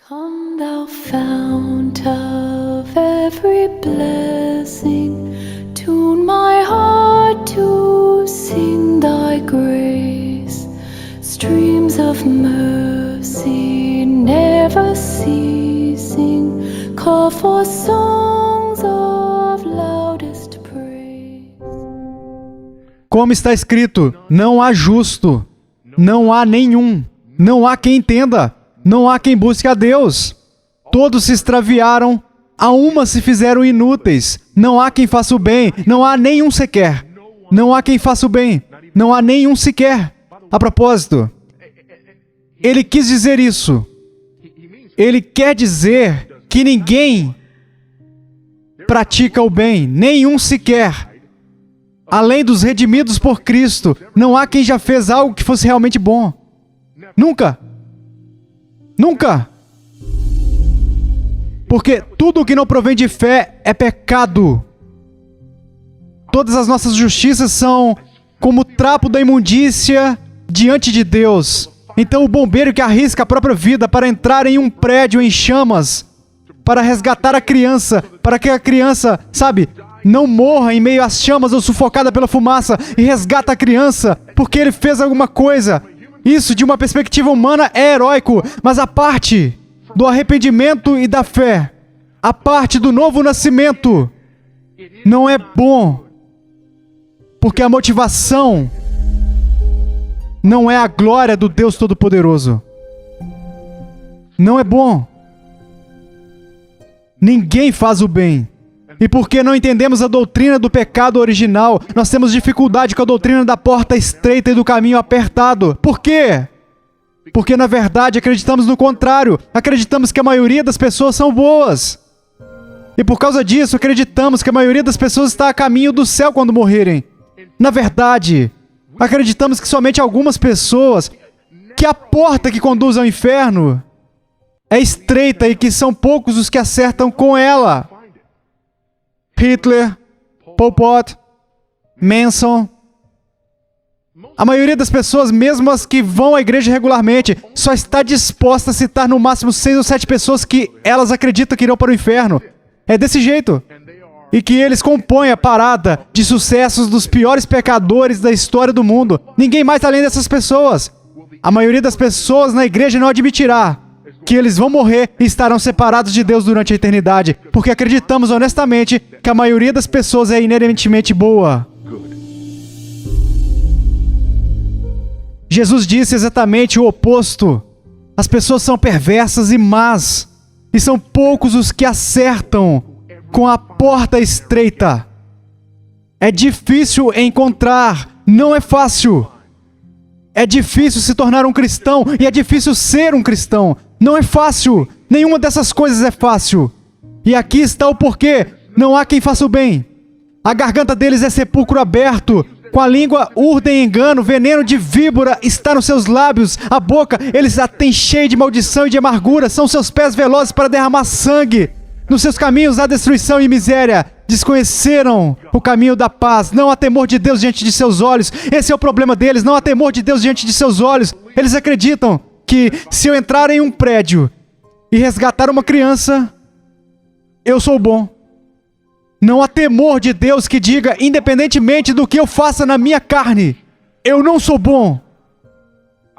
Come thou fount of every blessing, tune my heart to sing thy grace. Streams of mercy never ceasing, call for songs of loudest praise. Como está escrito, não há justo, não há nenhum, não há quem entenda. Não há quem busque a Deus. Todos se extraviaram, a uma se fizeram inúteis. Não há quem faça o bem, não há nenhum sequer. Não há quem faça o bem, não há nenhum sequer. A propósito, ele quis dizer isso. Ele quer dizer que ninguém pratica o bem, nenhum sequer. Além dos redimidos por Cristo, não há quem já fez algo que fosse realmente bom. Nunca. Nunca! Porque tudo que não provém de fé é pecado. Todas as nossas justiças são como trapo da imundícia diante de Deus. Então o bombeiro que arrisca a própria vida para entrar em um prédio em chamas, para resgatar a criança, para que a criança, não morra em meio às chamas ou sufocada pela fumaça, e resgata a criança porque ele fez alguma coisa. Isso, de uma perspectiva humana, é heróico, mas a parte do arrependimento e da fé, a parte do novo nascimento, não é bom, porque a motivação não é a glória do Deus Todo-Poderoso. Não é bom. Ninguém faz o bem. E porque não entendemos a doutrina do pecado original, nós temos dificuldade com a doutrina da porta estreita e do caminho apertado. Por quê? Porque, na verdade, acreditamos no contrário. Acreditamos que a maioria das pessoas são boas. E por causa disso, acreditamos que a maioria das pessoas está a caminho do céu quando morrerem. Na verdade, acreditamos que somente algumas pessoas, que a porta que conduz ao inferno é estreita e que são poucos os que acertam com ela. Hitler, Pol Pot, Manson. A maioria das pessoas, mesmo as que vão à igreja regularmente, só está disposta a citar no máximo 6 ou 7 pessoas que elas acreditam que irão para o inferno. É desse jeito. E que eles compõem a parada de sucessos dos piores pecadores da história do mundo. Ninguém mais além dessas pessoas. A maioria das pessoas na igreja não admitirá que eles vão morrer e estarão separados de Deus durante a eternidade, porque acreditamos honestamente que a maioria das pessoas é inerentemente boa. Jesus disse exatamente o oposto. As pessoas são perversas e más, e são poucos os que acertam com a porta estreita. É difícil encontrar, não é fácil. É difícil se tornar um cristão e é difícil ser um cristão. Não é fácil. Nenhuma dessas coisas é fácil. E aqui está o porquê. Não há quem faça o bem. A garganta deles é sepulcro aberto. Com a língua urdem engano, veneno de víbora está nos seus lábios. A boca eles a têm cheia de maldição e de amargura. São seus pés velozes para derramar sangue. Nos seus caminhos há destruição e miséria. Desconheceram o caminho da paz. Não há temor de Deus diante de seus olhos. Esse é o problema deles. Não há temor de Deus diante de seus olhos. Eles acreditam que se eu entrar em um prédio e resgatar uma criança, eu sou bom. Não há temor de Deus que diga, independentemente do que eu faça na minha carne, eu não sou bom.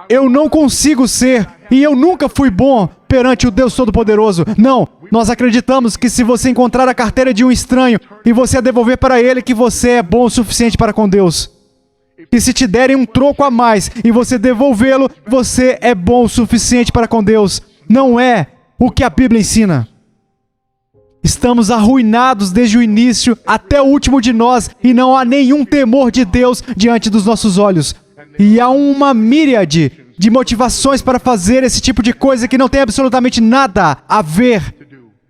Eu não consigo ser, e eu nunca fui bom perante o Deus Todo-Poderoso. Não, nós acreditamos que se você encontrar a carteira de um estranho e você a devolver para ele, que você é bom o suficiente para com Deus. E se te derem um troco a mais e você devolvê-lo, você é bom o suficiente para com Deus. Não é o que a Bíblia ensina. Estamos arruinados desde o início até o último de nós e não há nenhum temor de Deus diante dos nossos olhos. E há uma míriade de motivações para fazer esse tipo de coisa que não tem absolutamente nada a ver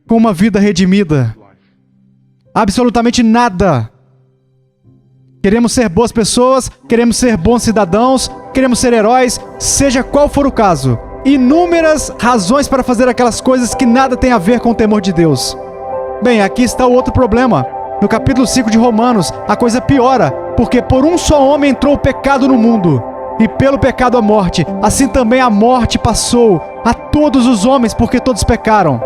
com uma vida redimida. Absolutamente nada. Queremos ser boas pessoas, queremos ser bons cidadãos, queremos ser heróis, seja qual for o caso. Inúmeras razões para fazer aquelas coisas que nada tem a ver com o temor de Deus. Bem, aqui está o outro problema. No capítulo 5 de Romanos, a coisa piora, porque por um só homem entrou o pecado no mundo. e pelo pecado a morte, assim também a morte passou a todos os homens, porque todos pecaram.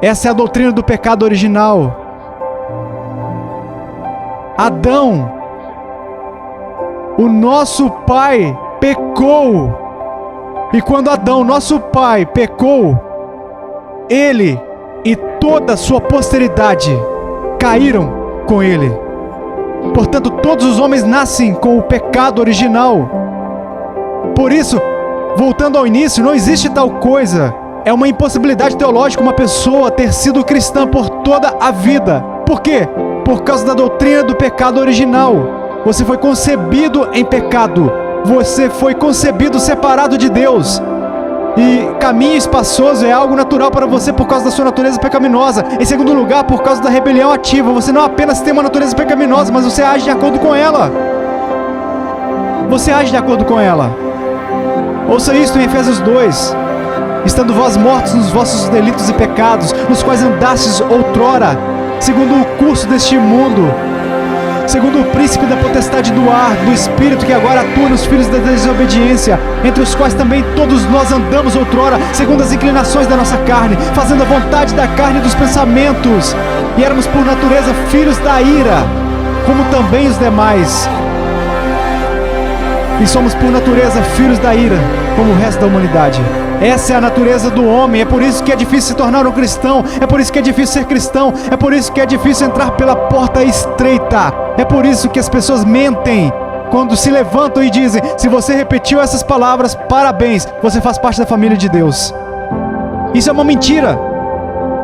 Essa é a doutrina do pecado original. Adão, o nosso pai, pecou. E quando Adão, nosso pai, pecou, ele e toda a sua posteridade caíram com ele. Portanto, todos os homens nascem com o pecado original. Por isso, voltando ao início, não existe tal coisa. É uma impossibilidade teológica uma pessoa ter sido cristã por toda a vida. Por quê? Por causa da doutrina do pecado original. Você foi concebido em pecado. Você foi concebido separado de Deus. E caminho espaçoso é algo natural para você por causa da sua natureza pecaminosa. Em segundo lugar, por causa da rebelião ativa. Você não apenas tem uma natureza pecaminosa, mas você age de acordo com ela. Você age de acordo com ela. Ouça isto em Efésios 2. Estando vós mortos nos vossos delitos e pecados, nos quais andastes outrora, segundo o curso deste mundo, segundo o príncipe da potestade do ar, do espírito que agora atua nos filhos da desobediência, entre os quais também todos nós andamos outrora, segundo as inclinações da nossa carne, fazendo a vontade da carne e dos pensamentos, e éramos por natureza filhos da ira, como também os demais. E somos por natureza filhos da ira, como o resto da humanidade. Essa é a natureza do homem, é por isso que é difícil se tornar um cristão, é por isso que é difícil ser cristão, é por isso que é difícil entrar pela porta estreita, é por isso que as pessoas mentem quando se levantam e dizem: se você repetiu essas palavras, parabéns, você faz parte da família de Deus. Isso é uma mentira.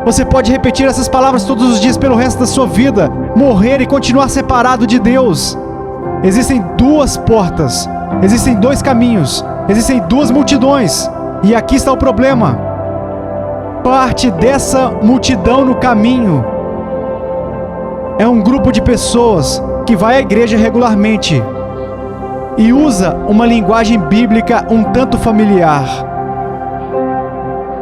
Você pode repetir essas palavras todos os dias pelo resto da sua vida, morrer e continuar separado de Deus. Existem duas portas, existem dois caminhos, existem duas multidões. E aqui está o problema. Parte dessa multidão no caminho é um grupo de pessoas que vai à igreja regularmente e usa uma linguagem bíblica um tanto familiar.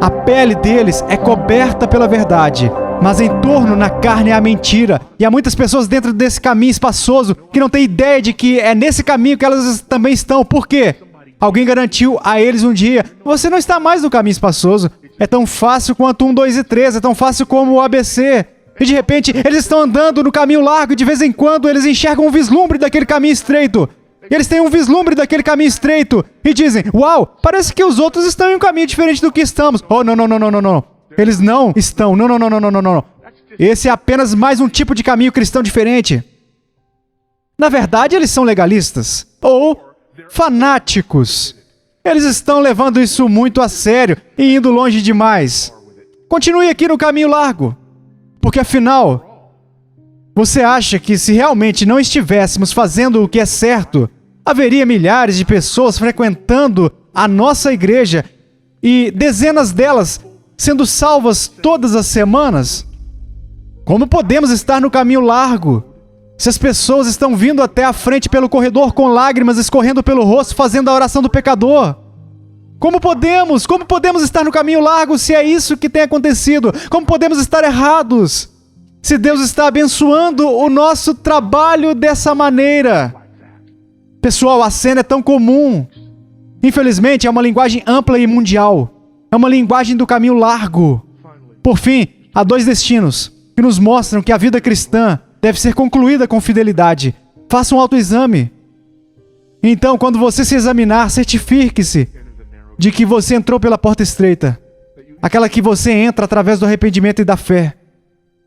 A pele deles é coberta pela verdade, mas em torno na carne é a mentira. E há muitas pessoas dentro desse caminho espaçoso que não têm ideia de que é nesse caminho que elas também estão. Por quê? Alguém garantiu a eles um dia: você não está mais no caminho espaçoso. É tão fácil quanto 1, 2 e 3, é tão fácil como o ABC. E de repente, eles estão andando no caminho largo e de vez em quando eles enxergam um vislumbre daquele caminho estreito. E eles têm um vislumbre daquele caminho estreito e dizem: uau, parece que os outros estão em um caminho diferente do que estamos. Oh, não. Eles não estão. Não. Esse é apenas mais um tipo de caminho cristão diferente. Na verdade, eles são legalistas. Ou fanáticos. Eles estão levando isso muito a sério e indo longe demais. Continue aqui no caminho largo, porque afinal, você acha que se realmente não estivéssemos fazendo o que é certo, haveria milhares de pessoas frequentando a nossa igreja e dezenas delas sendo salvas todas as semanas? Como podemos estar no caminho largo se as pessoas estão vindo até a frente pelo corredor com lágrimas escorrendo pelo rosto, fazendo a oração do pecador? Como podemos estar no caminho largo se é isso que tem acontecido? Como podemos estar errados se Deus está abençoando o nosso trabalho dessa maneira? Pessoal, a cena é tão comum. Infelizmente, é uma linguagem ampla e mundial. É uma linguagem do caminho largo. Por fim, há dois destinos que nos mostram que a vida cristã deve ser concluída com fidelidade. Faça um autoexame. Então, quando você se examinar, certifique-se de que você entrou pela porta estreita. Aquela que você entra através do arrependimento e da fé.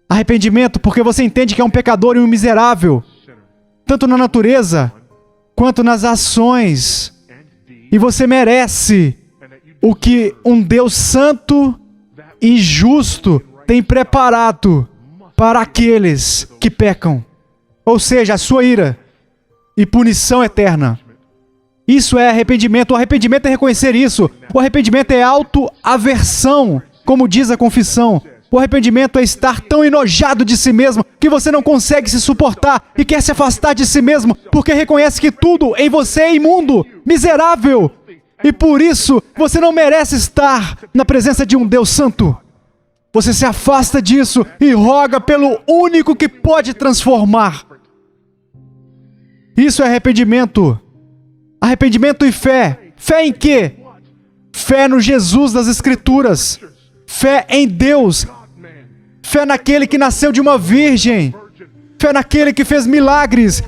Arrependimento porque você entende que é um pecador e um miserável, tanto na natureza quanto nas ações. E você merece o que um Deus santo e justo tem preparado para aqueles que pecam, ou seja, a sua ira e punição eterna. Isso é arrependimento. O arrependimento é reconhecer isso. O arrependimento é autoaversão, como diz a confissão. O arrependimento é estar tão enojado de si mesmo que você não consegue se suportar e quer se afastar de si mesmo porque reconhece que tudo em você é imundo, miserável, e por isso você não merece estar na presença de um Deus santo. Você se afasta disso e roga pelo único que pode transformar. Isso é arrependimento. Arrependimento e fé. Fé em quê? Fé no Jesus das Escrituras. Fé em Deus. Fé naquele que nasceu de uma virgem. Fé naquele que fez milagres.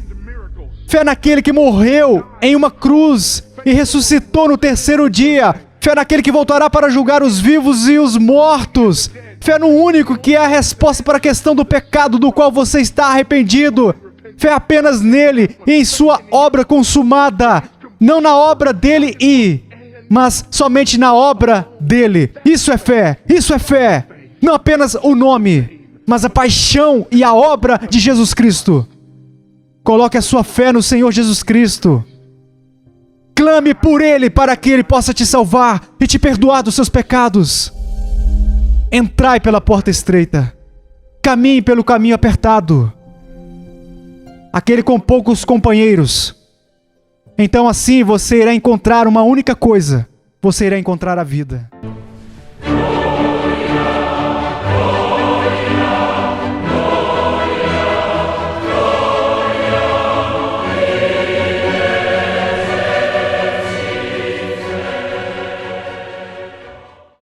Fé naquele que morreu em uma cruz e ressuscitou no terceiro dia. Fé naquele que voltará para julgar os vivos e os mortos. Fé no único que é a resposta para a questão do pecado do qual você está arrependido. Fé apenas nele e em sua obra consumada. Não na obra dele mas somente na obra dele. Isso é fé. Isso é fé. Não apenas o nome, mas a paixão e a obra de Jesus Cristo. Coloque a sua fé no Senhor Jesus Cristo. Clame por Ele para que Ele possa te salvar e te perdoar dos seus pecados. Entrai pela porta estreita. Caminhe pelo caminho apertado. Aquele com poucos companheiros. Então assim você irá encontrar uma única coisa. Você irá encontrar a vida.